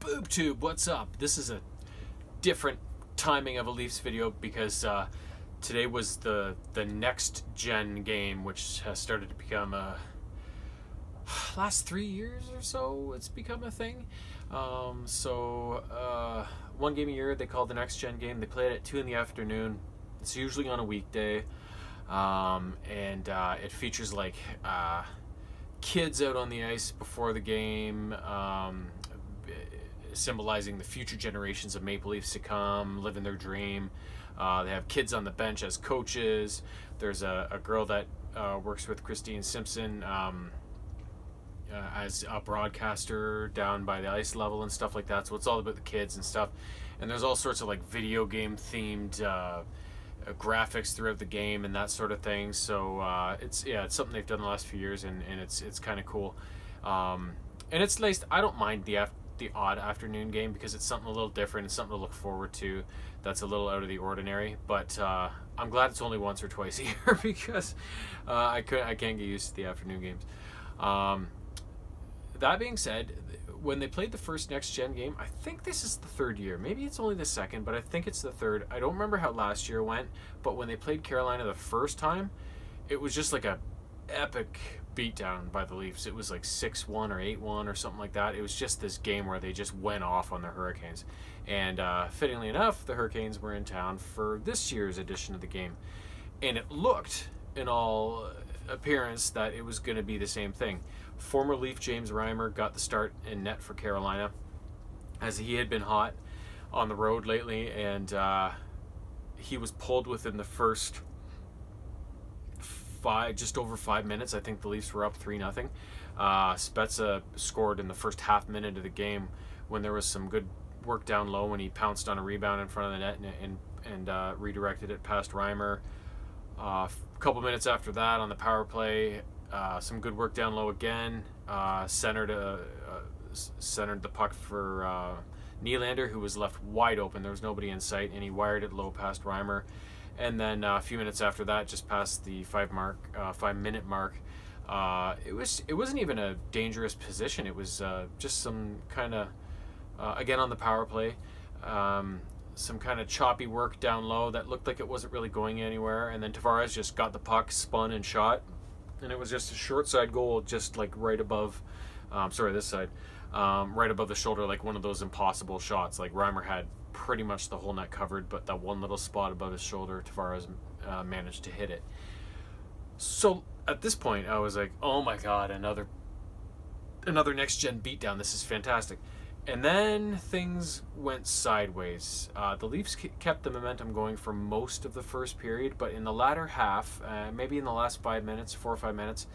Boob tube, what's up? This is a different timing of a Leafs video because today was the next gen game, which has started to become a last 3 years or so. It's become a thing. One game a year they call the next gen game. They play it at 2 in the afternoon. It's usually on a weekday, and it features like kids out on the ice before the game. Symbolizing the future generations of Maple Leafs to come, living their dream. They have kids on the bench as coaches. There's a girl that works with Christine Simpson as a broadcaster down by the ice level and stuff like that. So it's all about the kids and stuff. And there's all sorts of like video game themed graphics throughout the game and that sort of thing. So it's something they've done the last few years, and it's kind of cool. And it's nice. I don't mind the odd afternoon game because it's something a little different and something to look forward to that's a little out of the ordinary. But I'm glad it's only once or twice a year because I can't get used to the afternoon games. That being said, when they played the first next gen game, I think this is the third year. Maybe it's only the second, but I think it's the third. I don't remember how last year went, but when they played Carolina the first time, it was just like a epic beatdown by the Leafs. It was like 6-1 or 8-1 or something like that. It was just this game where they just went off on the Hurricanes. And fittingly enough, the Hurricanes were in town for this year's edition of the game. And it looked, in all appearance, that it was going to be the same thing. Former Leaf James Reimer got the start in net for Carolina, as he had been hot on the road lately, and he was pulled within the first just over 5 minutes. I think the Leafs were up 3-0. Spezza scored in the first half minute of the game when there was some good work down low when he pounced on a rebound in front of the net and redirected it past Reimer. A couple minutes after that on the power play, some good work down low again. Centered the puck for Nylander, who was left wide open. There was nobody in sight, and he wired it low past Reimer. And then a few minutes after that, just past the 5 minute mark, it wasn't even a dangerous position. It was just some kind of again on the power play, some kind of choppy work down low that looked like it wasn't really going anywhere. And then Tavares just got the puck, spun and shot, and it was just a short side goal, just like right above, this side, right above the shoulder, like one of those impossible shots. Like Reimer had pretty much the whole net covered, but that one little spot above his shoulder, Tavares managed to hit it. So at this point, I was like, oh my god, another next gen beatdown. This is fantastic. And then things went sideways. The Leafs kept the momentum going for most of the first period, but in the latter half, maybe in the last 4 or 5 minutes,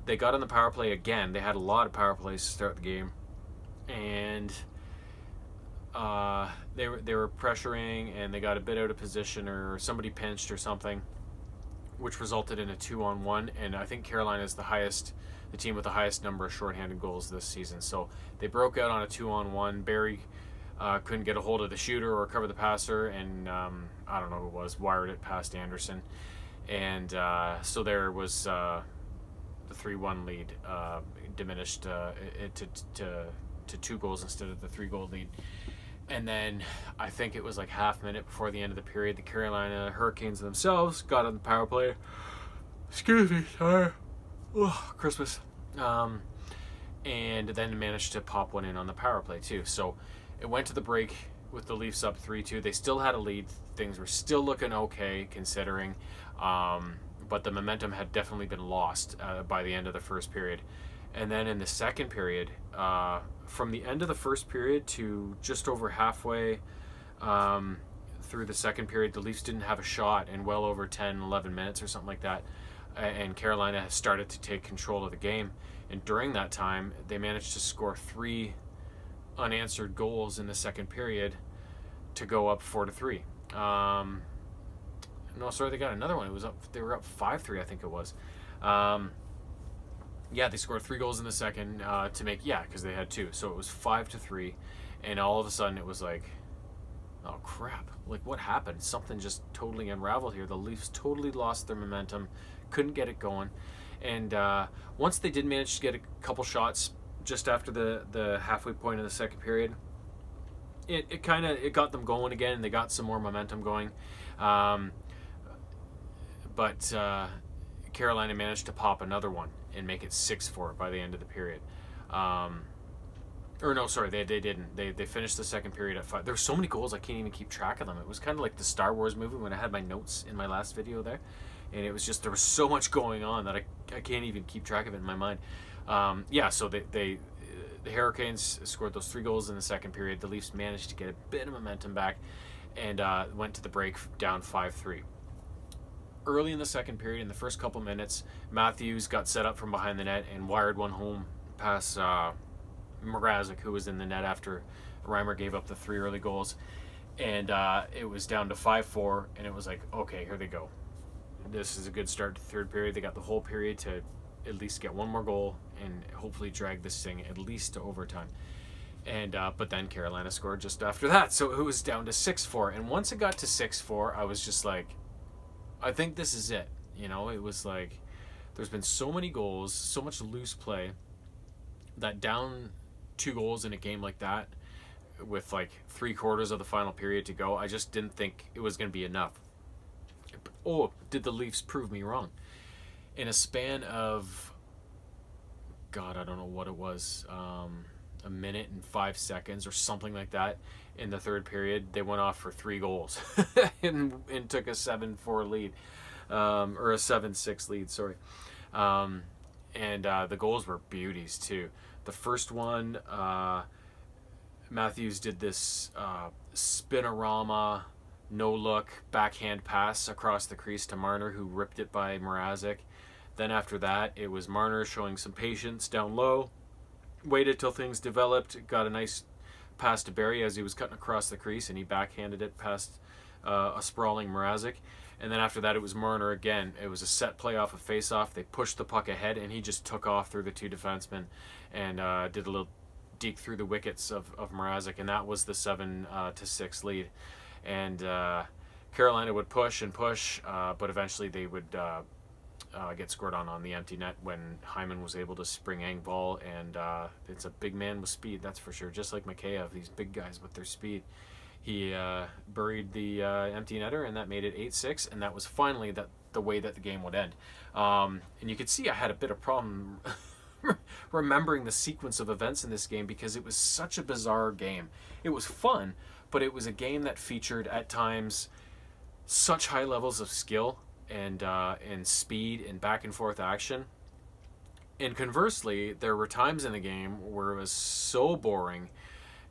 they got on the power play again. They had a lot of power plays to start the game, and they were pressuring, and they got a bit out of position, or somebody pinched or something, which resulted in a 2-on-1. And I think Carolina is the team with the highest number of shorthanded goals this season. So they broke out on a 2-on-1. Barry couldn't get a hold of the shooter or cover the passer, and I don't know who it was, wired it past Anderson. And so there was the 3-1 lead diminished to 2 goals instead of the 3-goal lead. And then I think it was like half minute before the end of the period, the Carolina Hurricanes themselves got on the power play. Excuse me, sorry. Christmas. And then managed to pop one in on the power play too. So it went to the break with the Leafs up 3-2. They still had a lead. Things were still looking okay considering, but the momentum had definitely been lost by the end of the first period. And then in the second period, from the end of the first period to just over halfway through the second period, the Leafs didn't have a shot in well over 10, 11 minutes or something like that. And Carolina has started to take control of the game. And during that time, they managed to score 3 unanswered goals in the second period to go up 4-3. They got another one. They were up 5-3, I think it was. They scored 3 goals in the second to make, because they had 2. So it was 5-3. And all of a sudden it was like, oh crap, like what happened? Something just totally unraveled here. The Leafs totally lost their momentum, couldn't get it going. And once they did manage to get a couple shots just after the halfway point of the second period, it kind of it got them going again. They got some more momentum going, um, but Carolina managed to pop another one and make it 6-4 by the end of the period. Um, or no, sorry, they didn't. They finished the second period at 5. There were so many goals I can't even keep track of them. It was kind of like the Star Wars movie when I had my notes in my last video there, and it was just there was so much going on that I can't even keep track of it in my mind. Yeah, so the Hurricanes scored those 3 goals in the second period. The Leafs managed to get a bit of momentum back and went to the break down 5-3. Early in the second period, in the first couple minutes, Matthews got set up from behind the net and wired one home past Mrazek, who was in the net after Reimer gave up the 3 early goals. And it was down to 5-4, and it was like, okay, here they go. This is a good start to the third period. They got the whole period to at least get one more goal and hopefully drag this thing at least to overtime. And but then Carolina scored just after that, so it was down to 6-4. And once it got to 6-4, I was just like, I think this is it. You know, it was like there's been so many goals, so much loose play, that down 2 goals in a game like that with like 3/4 of the final period to go, I just didn't think it was going to be enough. Oh, did the Leafs prove me wrong? In a span of, God, I don't know what it was, a minute and 5 seconds or something like that in the third period, they went off for 3 goals and took a 7-4 lead, or a 7-6 lead, sorry. And the goals were beauties too. The first one, Matthews did this spinorama, no-look backhand pass across the crease to Marner, who ripped it by Mrazek. Then after that, it was Marner showing some patience down low, waited till things developed, got a nice pass to Barry as he was cutting across the crease, and he backhanded it past a sprawling Mrazek. And then after that, it was Marner again. It was a set play off a face-off. They pushed the puck ahead, and he just took off through the 2 defensemen and did a little deke through the wickets of Mrazek, and that was the 7-6 lead. And Carolina would push and push, but eventually they would get scored on the empty net when Hyman was able to spring ball, and it's a big man with speed, that's for sure. Just like Mikheyev, these big guys with their speed. He buried the empty netter, and that made it 8-6, and that was finally the way that the game would end. And you could see I had a bit of problem remembering the sequence of events in this game because it was such a bizarre game. It was fun, but it was a game that featured at times such high levels of skill and speed and back and forth action. And conversely, there were times in the game where it was so boring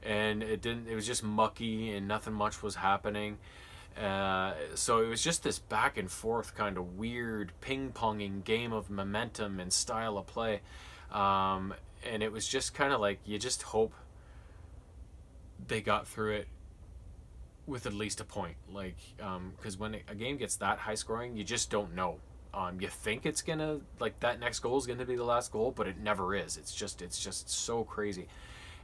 and it was just mucky and nothing much was happening. So it was just this back and forth kind of weird ping-ponging game of momentum and style of play. And it was just kind of like you just hope they got through it with at least a point, like because when a game gets that high scoring, you just don't know. You think it's gonna, like, that next goal is gonna be the last goal, but it never is. It's just so crazy.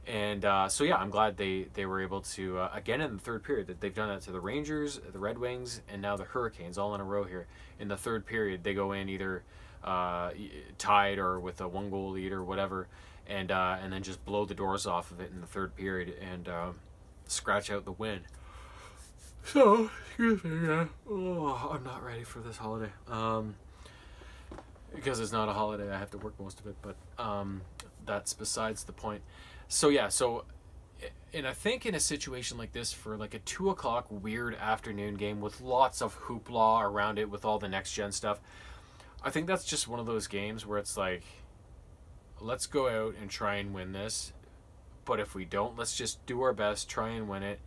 And so yeah, I'm glad they were able to again in the third period, that they've done that to the Rangers, the Red Wings, and now the Hurricanes all in a row here. In the third period, they go in either tied or with a 1-goal lead or whatever, and then just blow the doors off of it in the third period and scratch out the win. So, excuse me, yeah. Oh, I'm not ready for this holiday. Because it's not a holiday, I have to work most of it, but that's besides the point. So yeah, and I think in a situation like this, for like a 2 o'clock weird afternoon game with lots of hoopla around it with all the next gen stuff, I think that's just one of those games where it's like, let's go out and try and win this, but if we don't, let's just do our best, try and win it.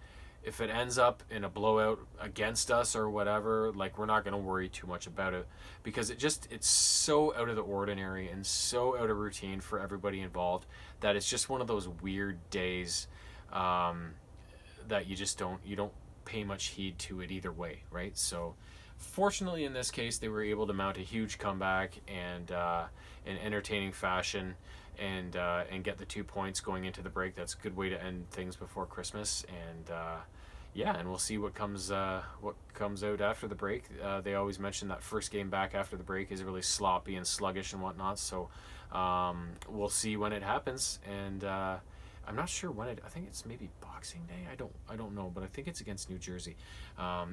If it ends up in a blowout against us or whatever, like, we're not going to worry too much about it, because it's so out of the ordinary and so out of routine for everybody involved that it's just one of those weird days that you don't pay much heed to it either way, right? So fortunately in this case, they were able to mount a huge comeback and in entertaining fashion and get the 2 points going into the break. That's a good way to end things before Christmas. And yeah, and we'll see what comes out after the break. They always mention that first game back after the break is really sloppy and sluggish and whatnot. So we'll see when it happens, and I'm not sure when I think it's maybe Boxing Day. I don't know, but I think it's against New Jersey,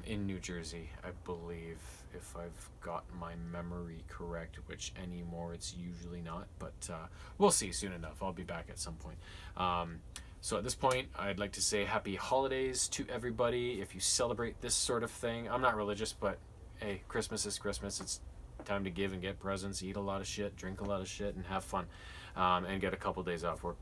in New Jersey, I believe, if I've got my memory correct. Which anymore it's usually not, but we'll see soon enough. I'll be back at some point. So at this point, I'd like to say happy holidays to everybody. If you celebrate this sort of thing, I'm not religious, but hey, Christmas is Christmas. It's time to give and get presents, eat a lot of shit, drink a lot of shit, and have fun, and get a couple days off work.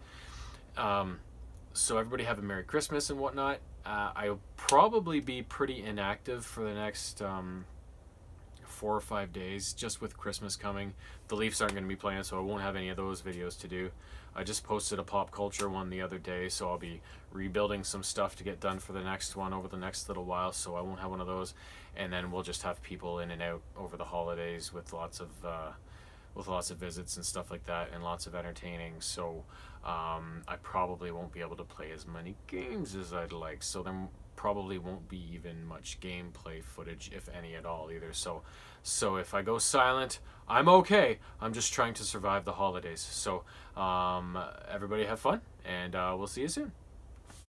So everybody have a Merry Christmas and whatnot. I'll probably be pretty inactive for the next 4 or 5 days, just with Christmas coming. The Leafs aren't going to be playing, so I won't have any of those videos to do. I just posted a pop culture one the other day, so I'll be rebuilding some stuff to get done for the next one over the next little while, so I won't have one of those. And then we'll just have people in and out over the holidays with lots of visits and stuff like that, and lots of entertaining. So I probably won't be able to play as many games as I'd like, so there probably won't be even much gameplay footage, if any at all, either. So if I go silent, I'm okay. I'm just trying to survive the holidays. So everybody have fun, and we'll see you soon.